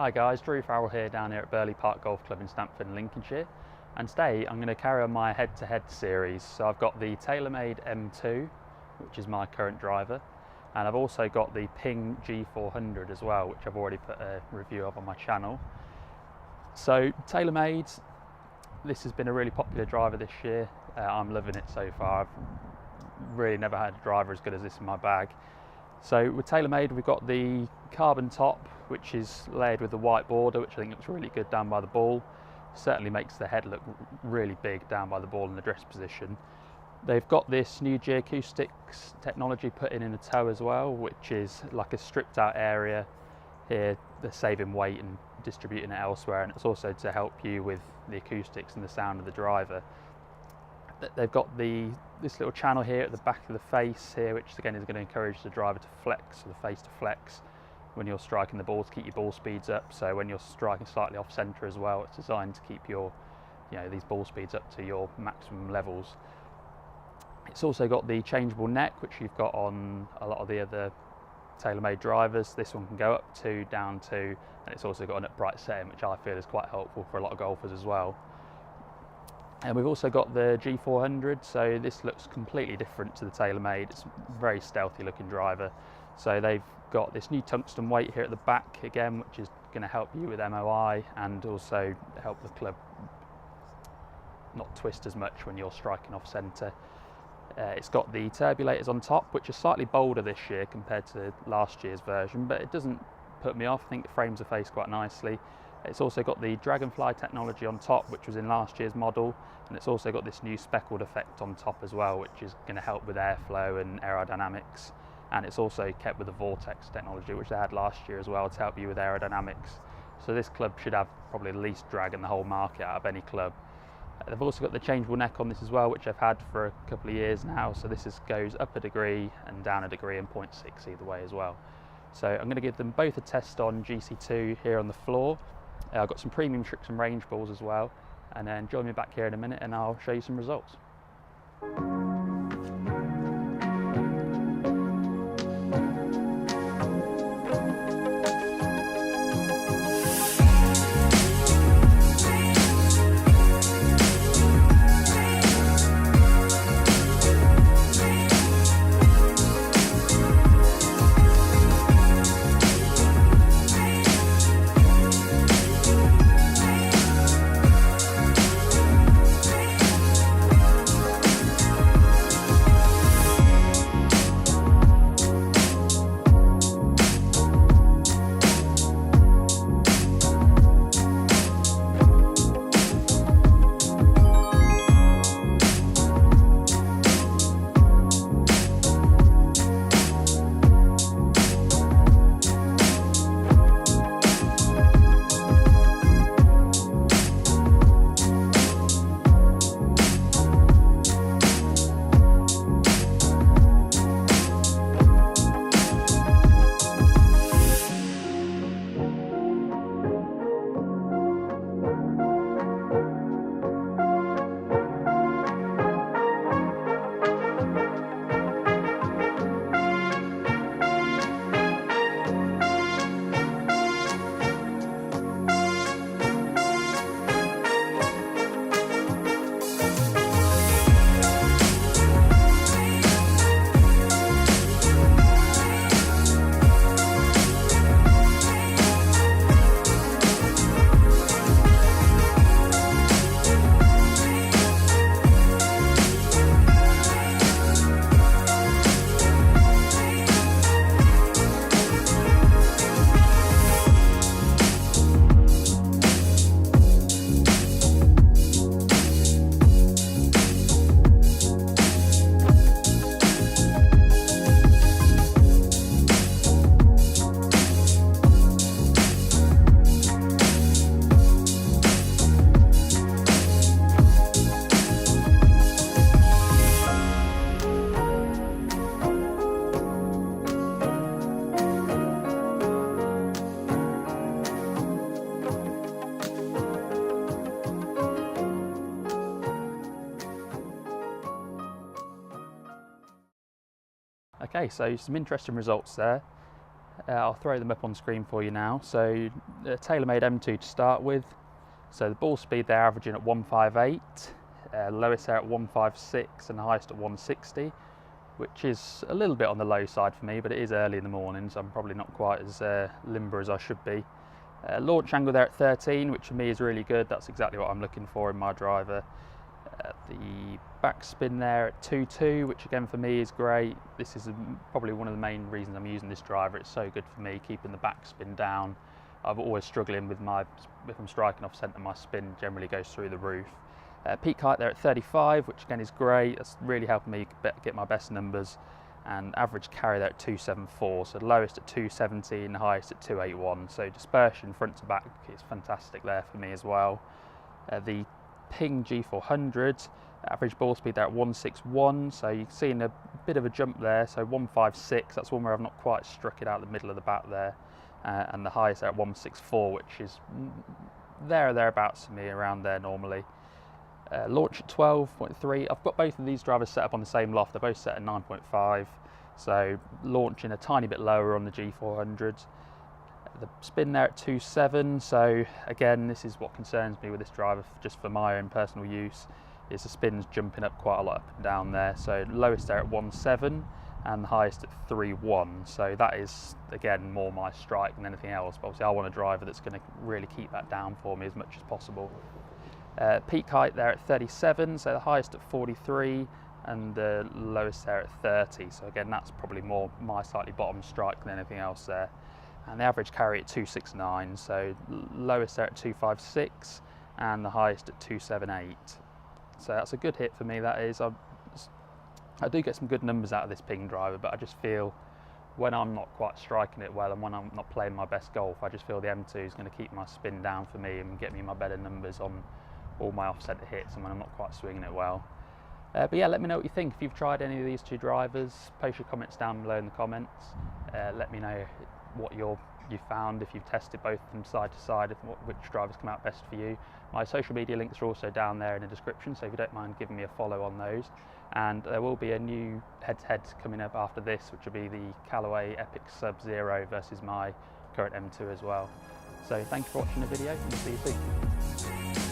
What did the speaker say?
Hi guys, Farrell here down here at Burley Park Golf Club in Stamford, Lincolnshire, and today I'm going to carry on my head-to-head series. So I've got the Taylormade M2, which is my current driver, and I've also got the Ping G400 as well, which I've already put a review of on my channel. So Taylormade, this has been a really popular driver this year. I'm loving it so far. I've really never had a driver as good as this in my bag. So with Taylormade, we've got the carbon top, which is layered with the white border, which I think looks really good down by the ball. Certainly makes the head look really big down by the ball in the dress position. They've got this new G acoustics technology put in the toe as well, which is like a stripped out area. Here they're saving weight and distributing it elsewhere, and it's also to help you with the acoustics and the sound of the driver. They've got this little channel here at the back of the face here, which again is going to encourage the driver to flex, or the face to flex when you're striking the ball, to keep your ball speeds up. So when you're striking slightly off centre as well, it's designed to keep your, these ball speeds up to your maximum levels. It's also got the changeable neck, which you've got on a lot of the other Taylormade drivers. This one can go up to, down to, and it's also got an upright setting, which I feel is quite helpful for a lot of golfers as well. And we've also got the G400, so this looks completely different to the Taylormade. It's a very stealthy looking driver. So they've got this new tungsten weight here at the back again, which is going to help you with MOI and also help the club not twist as much when you're striking off centre. It's got the turbulators on top, which are slightly bolder this year compared to last year's version, but it doesn't put me off. I think it frames the face quite nicely. It's also got the Dragonfly technology on top, which was in last year's model, and it's also got this new speckled effect on top as well, which is going to help with airflow and aerodynamics. And it's also kept with the Vortex technology, which they had last year as well, to help you with aerodynamics. So this club should have probably the least drag in the whole market out of any club. They've also got the changeable neck on this as well, which I've had for a couple of years now. So this goes up a degree and down a degree, and 0.6 either way as well. So I'm going to give them both a test on GC2 here on the floor. I've got some premium tricks and range balls as well, and then join me back here in a minute and I'll show you some results. Okay, so some interesting results there. I'll throw them up on screen for you now. So Taylormade M2 to start with. So the ball speed they're averaging at 158, lowest there at 156 and the highest at 160, which is a little bit on the low side for me, but it is early in the morning, so I'm probably not quite as limber as I should be. Launch angle there at 13, which for me is really good. That's exactly what I'm looking for in my driver. The backspin there at 2.2, which again for me is great. This is probably one of the main reasons I'm using this driver. It's so good for me, keeping the backspin down. I've always struggling with if I'm striking off centre, my spin generally goes through the roof. Peak height there at 35, which again is great. That's really helping me get my best numbers. And average carry there at 274, so the lowest at 270 and the highest at 281. So dispersion front to back is fantastic there for me as well. The Ping G400, average ball speed there at 161, so you're seeing a bit of a jump there, so 156, that's one where I've not quite struck it out the middle of the bat there, and the highest there at 164, which is there or thereabouts for me, around there normally. Launch at 12.3, I've got both of these drivers set up on the same loft, they're both set at 9.5, so launching a tiny bit lower on the G400. The spin there at 2.7, so again this is what concerns me with this driver, just for my own personal use, is the spin's jumping up quite a lot up and down there. So lowest there at 1.7 and the highest at 3.1, so that is again more my strike than anything else, but obviously I want a driver that's going to really keep that down for me as much as possible. Peak height there at 37, so the highest at 43 and the lowest there at 30, so again that's probably more my slightly bottom strike than anything else there. And the average carry at 269, so lowest there at 256 and the highest at 278. So that's a good hit for me, that is. I do get some good numbers out of this Ping driver, but I just feel when I'm not quite striking it well and when I'm not playing my best golf, I just feel the M2 is going to keep my spin down for me and get me my better numbers on all my off-centre hits and when I'm not quite swinging it well. But yeah, let me know what you think. If you've tried any of these two drivers, post your comments down below in the comments. Let me know what you found, if you've tested both of them side to side, which drivers come out best for you. My social media links are also down there in the description, so if you don't mind giving me a follow on those. And there will be a new head-to-head coming up after this, which will be the Callaway Epic Sub-Zero versus my current M2 as well. So thank you for watching the video and see you soon.